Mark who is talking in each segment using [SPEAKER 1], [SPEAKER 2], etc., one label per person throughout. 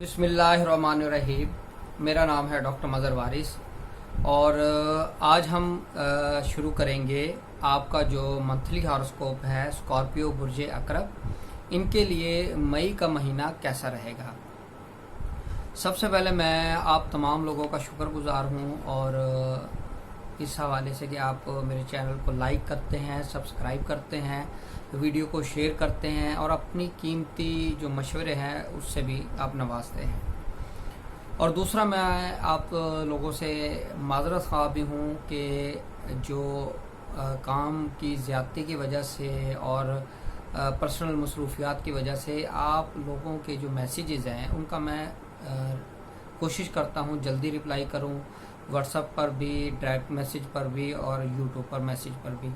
[SPEAKER 1] बिस्मिल्लाहिर्रहमानिर्रहीम। मेरा नाम है डॉक्टर मज़हर वारिस और आज हम शुरू करेंगे आपका जो मंथली हॉरोस्कोप है स्कॉर्पियो बुर्ज अकरब, इनके लिए मई का महीना कैसा रहेगा। सबसे पहले मैं आप तमाम लोगों का शुक्रगुजार हूँ और इस हवाले से कि आप मेरे चैनल को लाइक करते हैं, सब्सक्राइब करते हैं, वीडियो को शेयर करते हैं और अपनी कीमती जो मशवरे हैं उससे भी आप नवाजते हैं। और दूसरा, मैं आप लोगों से माजरत ख्वाह भी हूँ कि जो काम की ज़्यादती की वजह से और पर्सनल मसरूफियात की वजह से आप लोगों के जो मैसेजेस हैं उनका मैं कोशिश करता हूँ जल्दी रिप्लाई करूँ, व्हाट्सएप पर भी, डायरेक्ट मैसेज पर भी और यूट्यूब पर मैसेज पर भी।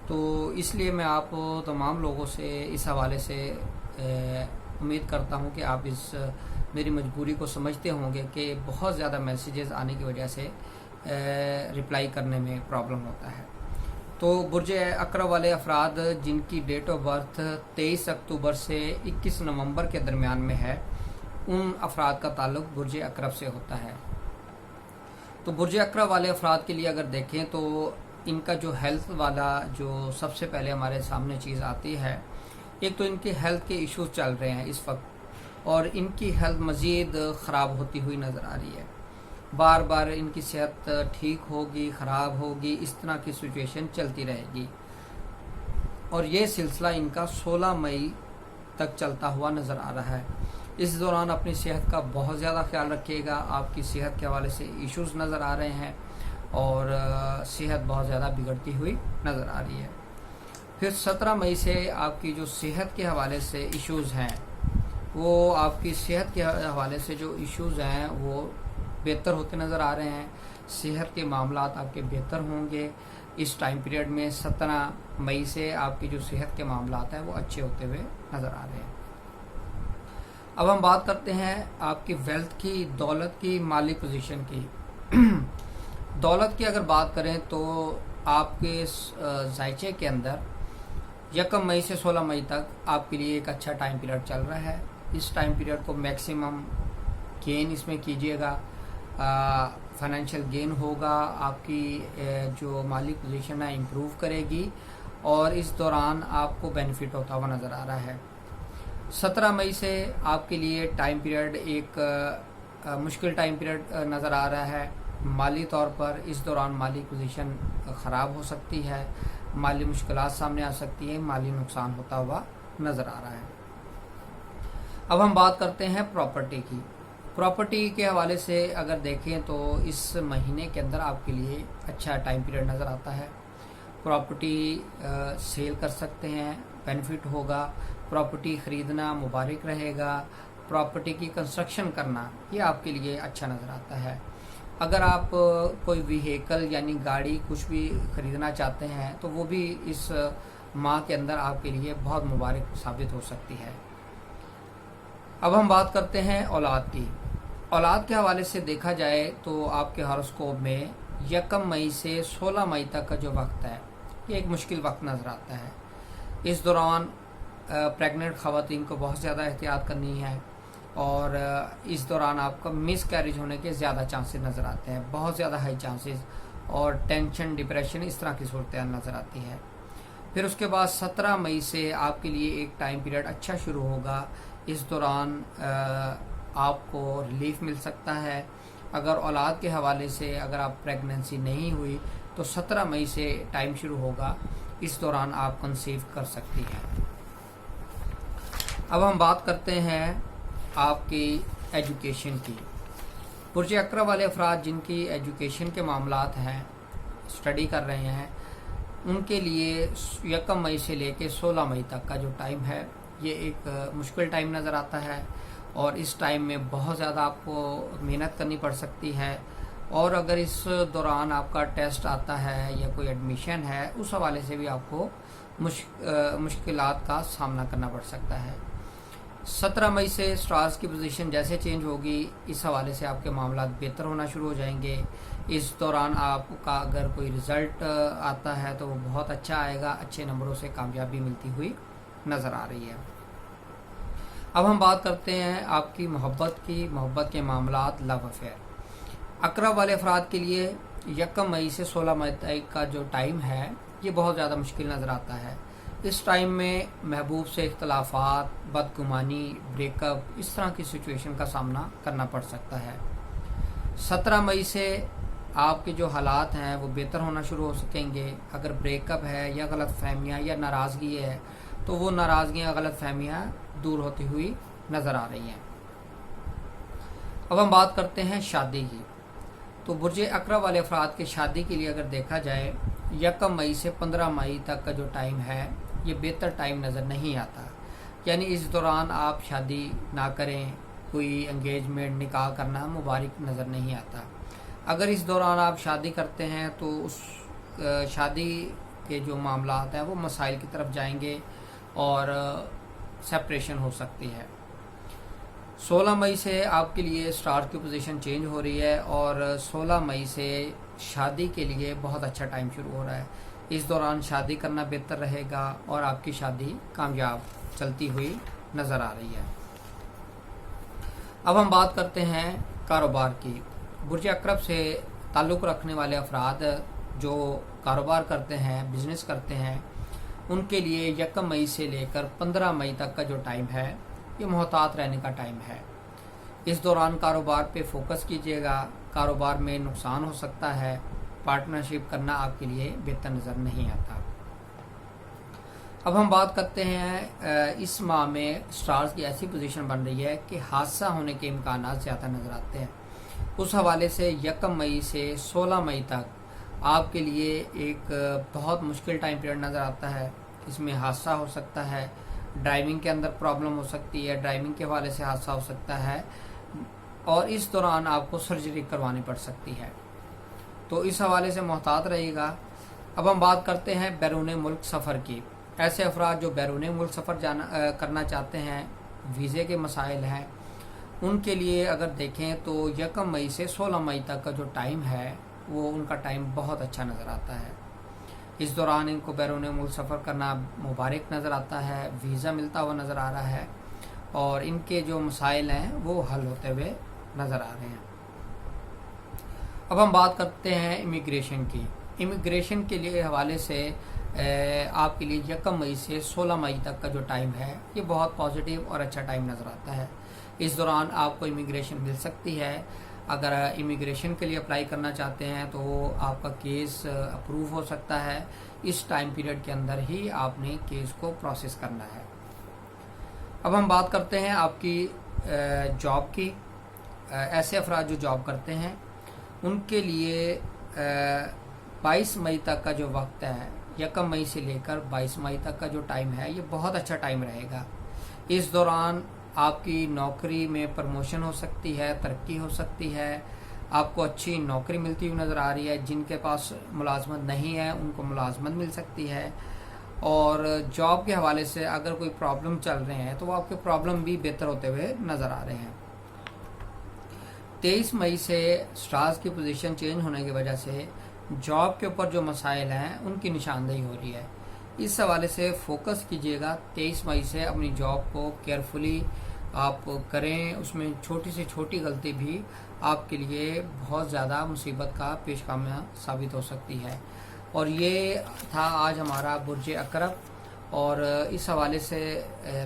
[SPEAKER 1] तो इसलिए मैं आप तमाम लोगों से इस हवाले से उम्मीद करता हूं कि आप इस मेरी मजबूरी को समझते होंगे कि बहुत ज़्यादा मैसेजेस आने की वजह से रिप्लाई करने में प्रॉब्लम होता है। तो बुर्ज अकरब वाले अफराद जिनकी डेट ऑफ बर्थ 23 अक्टूबर से 21 नवंबर के दरमियान में है, उन अफराद का ताल्लुक़ बुर्ज अकरब से होता है। तो बुर्ज अकरब वाले अफराद के लिए अगर देखें तो इनका जो हेल्थ वाला जो सबसे पहले हमारे सामने चीज़ आती है, एक तो इनके हेल्थ के इश्यूज चल रहे हैं इस वक्त और इनकी हेल्थ मज़ीद ख़राब होती हुई नज़र आ रही है। बार बार इनकी सेहत ठीक होगी, ख़राब होगी, इस तरह की सिचुएशन चलती रहेगी और ये सिलसिला इनका 16 मई तक चलता हुआ नज़र आ रहा है। इस दौरान अपनी सेहत का बहुत ज़्यादा ख्याल रखिएगा। आपकी सेहत के हवाले से इश्यूज नज़र आ रहे हैं और सेहत बहुत ज़्यादा बिगड़ती हुई नज़र आ रही है। फिर 17 मई से आपकी जो सेहत के हवाले से इश्यूज हैं, वो आपकी सेहत के हवाले से जो इश्यूज हैं वो बेहतर होते नज़र आ रहे हैं। सेहत के मामलात आपके बेहतर होंगे इस टाइम पीरियड में। 17 मई से आपकी जो सेहत के मामलात हैं वो अच्छे होते हुए नज़र आ रहे हैं। अब हम बात करते हैं आपकी वेल्थ की, दौलत की, माली पोजीशन की। दौलत की अगर बात करें तो आपके ज़ायचे के अंदर 1 मई से 16 मई तक आपके लिए एक अच्छा टाइम पीरियड चल रहा है। इस टाइम पीरियड को मैक्सिमम गेन इसमें कीजिएगा, फाइनेंशियल गेन होगा, आपकी जो माली पोजीशन है इम्प्रूव करेगी और इस दौरान आपको बेनिफिट होता हुआ नज़र आ रहा है। 17 मई से आपके लिए टाइम पीरियड एक मुश्किल टाइम पीरियड नज़र आ रहा है माली तौर पर। इस दौरान माली पोजीशन ख़राब हो सकती है, माली मुश्किलात सामने आ सकती है, माली नुकसान होता हुआ नज़र आ रहा है। अब हम बात करते हैं प्रॉपर्टी की। प्रॉपर्टी के हवाले से अगर देखें तो इस महीने के अंदर आपके लिए अच्छा टाइम पीरियड नज़र आता है। प्रॉपर्टी सेल कर सकते हैं, बेनिफिट होगा। प्रॉपर्टी ख़रीदना मुबारक रहेगा। प्रॉपर्टी की कंस्ट्रक्शन करना ये आपके लिए अच्छा नज़र आता है। अगर आप कोई व्हीकल यानी गाड़ी कुछ भी ख़रीदना चाहते हैं तो वो भी इस माह के अंदर आपके लिए बहुत मुबारक साबित हो सकती है। अब हम बात करते हैं औलाद की। औलाद के हवाले से देखा जाए तो आपके हॉरोस्कोप में 1 मई से 16 मई तक का जो वक्त है ये एक मुश्किल वक्त नज़र आता है। इस दौरान प्रेग्नेंट ख़वातीन को बहुत ज़्यादा एहतियात करनी है और इस दौरान आपका मिस कैरेज होने के ज़्यादा चांसेस नज़र आते हैं, बहुत ज़्यादा हाई चांसेस, और टेंशन, डिप्रेशन, इस तरह की सूरत नज़र आती है। फिर उसके बाद 17 मई से आपके लिए एक टाइम पीरियड अच्छा शुरू होगा। इस दौरान आपको रिलीफ मिल सकता है। अगर औलाद के हवाले से अगर आप प्रेगनेंसी नहीं हुई तो 17 मई से टाइम शुरू होगा, इस दौरान आप कंसीव कर सकती हैं। अब हम बात करते हैं आपकी एजुकेशन की। बुर्ज अकरब वाले अफराद जिनकी एजुकेशन के मामलात हैं, स्टडी कर रहे हैं, उनके लिए 1 मई से लेकर 16 मई तक का जो टाइम है ये एक मुश्किल टाइम नज़र आता है और इस टाइम में बहुत ज़्यादा आपको मेहनत करनी पड़ सकती है। और अगर इस दौरान आपका टेस्ट आता है या कोई एडमिशन है, उस हवाले से भी आपको मुश्किलात का सामना करना पड़ सकता है। 17 मई से स्टार्स की पोजीशन जैसे चेंज होगी, इस हवाले से आपके मामला बेहतर होना शुरू हो जाएंगे। इस दौरान आपका अगर कोई रिज़ल्ट आता है तो वो बहुत अच्छा आएगा, अच्छे नंबरों से कामयाबी मिलती हुई नज़र आ रही है। अब हम बात करते हैं आपकी मोहब्बत के मामलात, लव अफेयर। अकरब वाले अफराद के लिए 1 मई से 16 मई तक का जो टाइम है ये बहुत ज़्यादा मुश्किल नज़र आता है। इस टाइम में महबूब से इख्तलाफात, बदगुमानी, ब्रेकअप, इस तरह की सिचुएशन का सामना करना पड़ सकता है। 17 मई से आपके जो हालात हैं वो बेहतर होना शुरू हो सकेंगे। अगर ब्रेकअप है या गलत फहमियाँ या नाराज़गी है तो वो नाराज़गियाँ, गलत फहमियाँ दूर होती हुई नज़र आ रही हैं। अब हम बात करते हैं शादी की। तो बुर्ज अकरब वाले अफराद के शादी के लिए अगर देखा जाए 1 मई से 15 मई तक का जो टाइम है ये बेहतर टाइम नज़र नहीं आता। यानी इस दौरान आप शादी ना करें, कोई एंगेजमेंट, निकाह करना मुबारक नज़र नहीं आता। अगर इस दौरान आप शादी करते हैं तो उस शादी के जो मामलात हैं वो मसाइल की तरफ जाएंगे और सेपरेशन हो सकती है। 16 मई से आपके लिए स्टार की पोजीशन चेंज हो रही है और 16 मई से शादी के लिए बहुत अच्छा टाइम शुरू हो रहा है। इस दौरान शादी करना बेहतर रहेगा और आपकी शादी कामयाब चलती हुई नज़र आ रही है। अब हम बात करते हैं कारोबार की। बुर्ज अकरब से ताल्लुक़ रखने वाले अफराद जो कारोबार करते हैं, बिज़नेस करते हैं, उनके लिए 1 मई से लेकर 15 मई तक का जो टाइम है ये मोहतात रहने का टाइम है। इस दौरान कारोबार पे फोकस कीजिएगा। कारोबार में नुकसान हो सकता है, पार्टनरशिप करना आपके लिए बेहतर नज़र नहीं आता। अब हम बात करते हैं इस माह में स्टार्स की ऐसी पोजीशन बन रही है कि हादसा होने के इम्कान ज़्यादा नज़र आते हैं। उस हवाले से 1 मई से 16 मई तक आपके लिए एक बहुत मुश्किल टाइम पीरियड नज़र आता है। इसमें हादसा हो सकता है, ड्राइविंग के अंदर प्रॉब्लम हो सकती है, ड्राइविंग के हवाले से हादसा हो सकता है और इस दौरान आपको सर्जरी करवानी पड़ सकती है। तो इस हवाले से मोहतात रहिएगा। अब हम बात करते हैं बैरून मुल्क सफ़र की। ऐसे अफराद जो बैरून मुल्क सफ़र करना चाहते हैं, वीज़े के मसाइल हैं, उनके लिए अगर देखें तो 1 मई से 16 मई तक का जो टाइम है वो उनका टाइम बहुत अच्छा नज़र आता है। इस दौरान इनको बैरून मुल्क सफ़र करना मुबारक नज़र आता है, वीज़ा मिलता हुआ नज़र आ रहा है और इनके जो मसाइल हैं वो हल होते हुए नज़र आ रहे हैं। अब हम बात करते हैं इमिग्रेशन की। इमिग्रेशन के लिए हवाले से आपके लिए 1 मई से 16 मई तक का जो टाइम है ये बहुत पॉजिटिव और अच्छा टाइम नज़र आता है। इस दौरान आपको इमिग्रेशन मिल सकती है। अगर इमिग्रेशन के लिए अप्लाई करना चाहते हैं तो आपका केस अप्रूव हो सकता है। इस टाइम पीरियड के अंदर ही आपने केस को प्रोसेस करना है। अब हम बात करते हैं आपकी जॉब की। ऐसे अफराद जो जॉब करते हैं उनके लिए 22 मई तक का जो वक्त है, 1 मई से लेकर 22 मई तक का जो टाइम है ये बहुत अच्छा टाइम रहेगा। इस दौरान आपकी नौकरी में प्रमोशन हो सकती है, तरक्की हो सकती है, आपको अच्छी नौकरी मिलती हुई नज़र आ रही है। जिनके पास मुलाजमत नहीं है उनको मुलाजमत मिल सकती है और जॉब के हवाले से अगर कोई प्रॉब्लम चल रहे हैं तो वो आपके प्रॉब्लम भी बेहतर होते हुए नज़र आ रहे हैं। 23 मई से स्टार्स की पोजीशन चेंज होने की वजह से जॉब के ऊपर जो मसाइल हैं उनकी निशानदेही हो रही है। इस हवाले से फोकस कीजिएगा। 23 मई से अपनी जॉब को केयरफुली आप करें। उसमें छोटी से छोटी गलती भी आपके लिए बहुत ज़्यादा मुसीबत का पेशगामा साबित हो सकती है। और ये था आज हमारा बुर्ज अकरब और इस हवाले से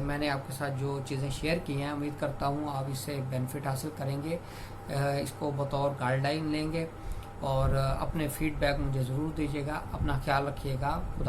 [SPEAKER 1] मैंने आपके साथ जो चीज़ें शेयर की हैं उम्मीद करता हूँ आप इससे बेनिफिट हासिल करेंगे, इसको बतौर गाइडलाइन लेंगे और अपने फीडबैक मुझे ज़रूर दीजिएगा। अपना ख्याल रखिएगा। खुदा।